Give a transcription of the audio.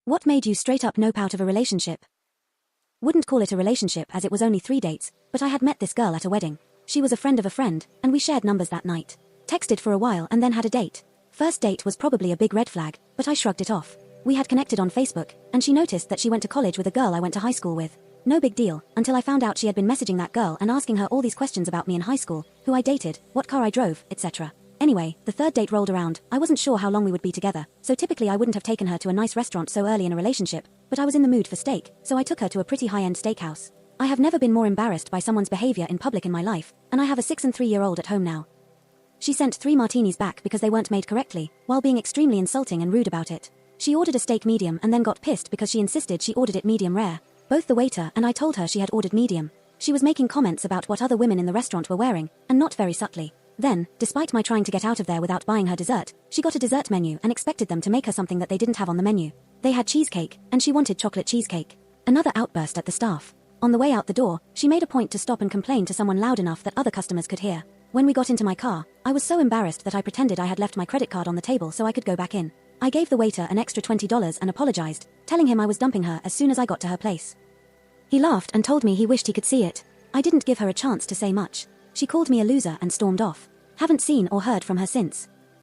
What made you straight up nope out of a relationship? Wouldn't call it a relationship as it was only 3 dates, but I had met this girl at a wedding. She was a friend of a friend, and we shared numbers that night. Texted for a while and then had a date. First date was probably a big red flag, but I shrugged it off. We had connected on Facebook, and she noticed that she went to college with a girl I went to high school with. No big deal, until I found out she had been messaging that girl and asking her all these questions about me in high school, who I dated, what car I drove, etc. Anyway, the third date rolled around. I wasn't sure how long we would be together, so typically I wouldn't have taken her to a nice restaurant so early in a relationship, but I was in the mood for steak, so I took her to a pretty high-end steakhouse. I have never been more embarrassed by someone's behavior in public in my life, and I have a 6 and 3-year-old at home now. She sent 3 martinis back because they weren't made correctly, while being extremely insulting and rude about it. She ordered a steak medium and then got pissed because she insisted she ordered it medium rare. Both the waiter and I told her she had ordered medium. She was making comments about what other women in the restaurant were wearing, and not very subtly. Then, despite my trying to get out of there without buying her dessert, she got a dessert menu and expected them to make her something that they didn't have on the menu. They had cheesecake, and she wanted chocolate cheesecake. Another outburst at the staff. On the way out the door, she made a point to stop and complain to someone loud enough that other customers could hear. When we got into my car, I was so embarrassed that I pretended I had left my credit card on the table so I could go back in. I gave the waiter an extra $20 and apologized, telling him I was dumping her as soon as I got to her place. He laughed and told me he wished he could see it. I didn't give her a chance to say much. She called me a loser and stormed off. Haven't seen or heard from her since.